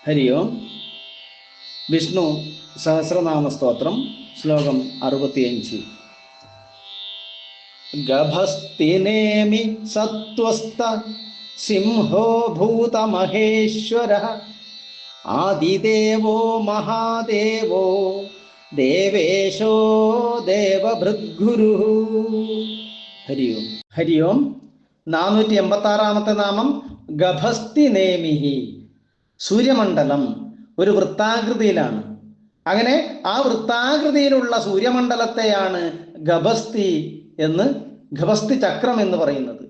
ഹരി ഓം. വിഷ്ണു സഹസ്രനാമസ്തോത്രം ശ്ലോകം 65. ഗഭസ്തിനേമി സത്വസ്ഥ സിംഹോ ഭൂതമഹേശ്വരഃ ആദിദേവോ മഹാദേവോ ദേവേശോ ദേവഭൃദ്ഗുരുഃ. ഹരി ഓം. ഹരി ഓം. 486 നാമം ഗഭസ്തിനേമിഹി. സൂര്യമണ്ഡലം ഒരു വൃത്താകൃതിയിലാണ്. അങ്ങനെ ആ വൃത്താകൃതിയിലുള്ള സൂര്യമണ്ഡലത്തെയാണ് ഗഭസ്തി ചക്രം എന്ന് പറയുന്നത്.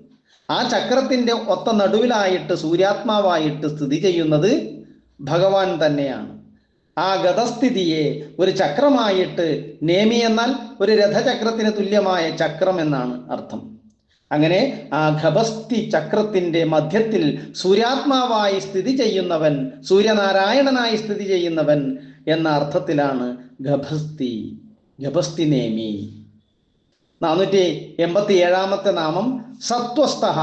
ആ ചക്രത്തിന്റെ ഒത്ത നടുവിലായിട്ട് സൂര്യാത്മാവായിട്ട് സ്ഥിതി ചെയ്യുന്നത് ഭഗവാൻ തന്നെയാണ്. ആ ഗതസ്ഥിതിയെ ഒരു ചക്രമായിട്ട്, നേമി എന്നാൽ ഒരു രഥചക്രത്തിന് തുല്യമായ ചക്രം എന്നാണ് അർത്ഥം. അങ്ങനെ ആ ഗഭസ്തി ചക്രത്തിന്റെ മധ്യത്തിൽ സൂര്യാത്മാവായി സ്ഥിതി ചെയ്യുന്നവൻ, സൂര്യനാരായണനായി സ്ഥിതി ചെയ്യുന്നവൻ എന്ന അർത്ഥത്തിലാണ് ഗഭസ്തി നേമി. 487 നാമം സത്വസ്ഥഃ.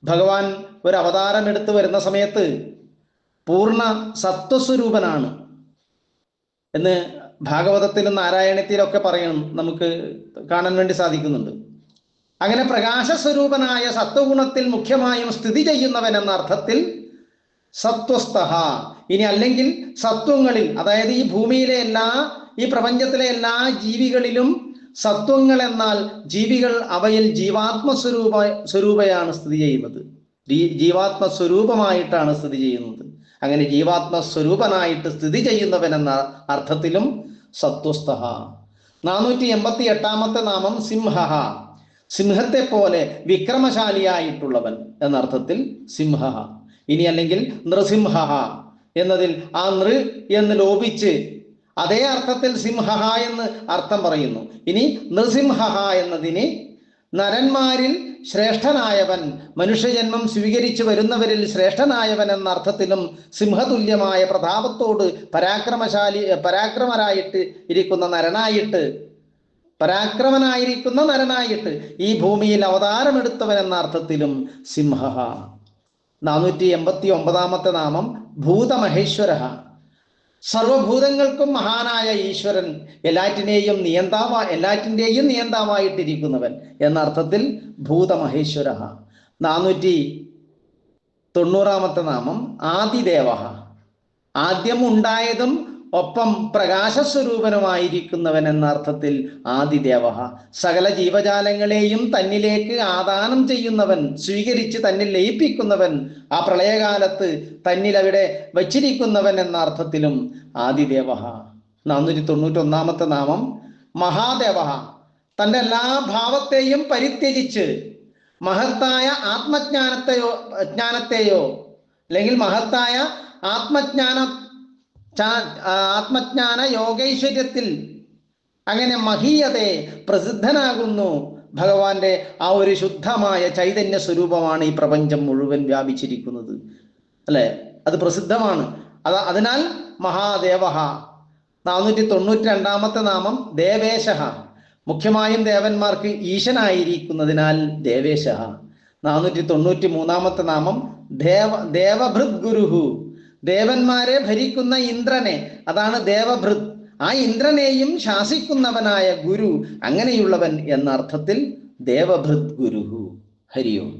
ഭഗവാൻ ഒരു അവതാരം എടുത്തു വരുന്ന സമയത്ത് പൂർണ്ണ സത്വസ്വരൂപനാണ് എന്ന് ഭാഗവതത്തിലും നാരായണത്തിലൊക്കെ പറയണം, നമുക്ക് കാണാൻ വേണ്ടി സാധിക്കുന്നുണ്ട്. അങ്ങനെ പ്രകാശസ്വരൂപനായ സത്വഗുണത്തിൽ മുഖ്യമായും സ്ഥിതി ചെയ്യുന്നവൻ എന്ന അർത്ഥത്തിൽ സത്വസ്ഥഃ. ഇനി അല്ലെങ്കിൽ സത്വങ്ങളിൽ, അതായത് ഈ ഭൂമിയിലെ ഈ പ്രപഞ്ചത്തിലെ എല്ലാ ജീവികളിലും സത്വങ്ങൾ എന്നാൽ ജീവികൾ, അവയിൽ ജീവാത്മസ്വരൂപയാണ് സ്ഥിതി ചെയ്യുന്നത്, ജീവാത്മസ്വരൂപമായിട്ടാണ് സ്ഥിതി ചെയ്യുന്നത്. അങ്ങനെ ജീവാത്മസ്വരൂപനായിട്ട് സ്ഥിതി ചെയ്യുന്നവൻ എന്ന അർത്ഥത്തിലും സത്വസ്ഥഃ. 488 നാമം സിംഹഃ. സിംഹത്തെ പോലെ വിക്രമശാലിയായിട്ടുള്ളവൻ എന്നർത്ഥത്തിൽ സിംഹഃ. ഇനി അല്ലെങ്കിൽ നൃസിംഹഃ എന്നതിൽ ആ നൃ എന്ന് ലോപിച്ച് അതേ അർത്ഥത്തിൽ സിംഹഃ എന്ന് അർത്ഥം പറയുന്നു. ഇനി നൃസിംഹഃ എന്നതിന് നരന്മാരിൽ ശ്രേഷ്ഠനായവൻ, മനുഷ്യജന്മം സ്വീകരിച്ചു വരുന്നവരിൽ ശ്രേഷ്ഠനായവൻ എന്ന അർത്ഥത്തിലും സിംഹതുല്യമായ പ്രതാപത്തോട് പരാക്രമനായിട്ട് നരനായിട്ട് ഈ ഭൂമിയിൽ അവതാരമെടുത്തവൻ എന്ന അർത്ഥത്തിലും സിംഹഃ. 489 നാമം ഭൂതമഹേശ്വരഃ. സർവഭൂതങ്ങൾക്കും മഹാനായ ഈശ്വരൻ, എല്ലാറ്റിൻ്റെയും നിയന്താവായിട്ടിരിക്കുന്നവൻ എന്ന അർത്ഥത്തിൽ ഭൂതമഹേശ്വരഃ. 490 നാമം ആദിദേവഃ. ആദ്യം ഉണ്ടായതും ഒപ്പം പ്രകാശസ്വരൂപനുമായിരിക്കുന്നവൻ എന്ന അർത്ഥത്തിൽ ആദിദേവഃ. സകല ജീവജാലങ്ങളെയും തന്നിലേക്ക് ആദാനം ചെയ്യുന്നവൻ, സ്വീകരിച്ച് തന്നിൽ ലയിപ്പിക്കുന്നവൻ, ആ പ്രളയകാലത്ത് തന്നിൽ അവിടെ വച്ചിരിക്കുന്നവൻ എന്ന അർത്ഥത്തിലും ആദിദേവഃ. 491 നാമം മഹാദേവഃ. തൻ്റെ എല്ലാ ഭാവത്തെയും പരിത്യജിച്ച് മഹത്തായ ആത്മജ്ഞാനത്തെയോ അല്ലെങ്കിൽ മഹത്തായ ആത്മജ്ഞാന യോഗൈശ്വര്യത്തിൽ അങ്ങനെ മഹീയതയെ പ്രസിദ്ധനാകുന്നു. ഭഗവാന്റെ ആ ഒരു ശുദ്ധമായ ചൈതന്യ സ്വരൂപമാണ് ഈ പ്രപഞ്ചം മുഴുവൻ വ്യാപിച്ചിരിക്കുന്നത്, അല്ലെ? അത് പ്രസിദ്ധമാണ്. അതിനാൽ മഹാദേവഃ. 492 നാമം ദേവേശഃ. മുഖ്യമായും ദേവന്മാർക്ക് ഈശനായിരിക്കുന്നതിനാൽ ദേവേശഃ. 493 നാമം ദേവഭൃദ്ഗുരുഃ. ദേവന്മാരെ ഭരിക്കുന്ന ഇന്ദ്രനെ, അതാണ് ദേവഭൃത്. ആ ഇന്ദ്രനെയും ശാസിക്കുന്നവനായ ഗുരു, അങ്ങനെയുള്ളവൻ എന്ന അർത്ഥത്തിൽ ദേവഭൃത് ഗുരുഃ. ഹരി ഓം.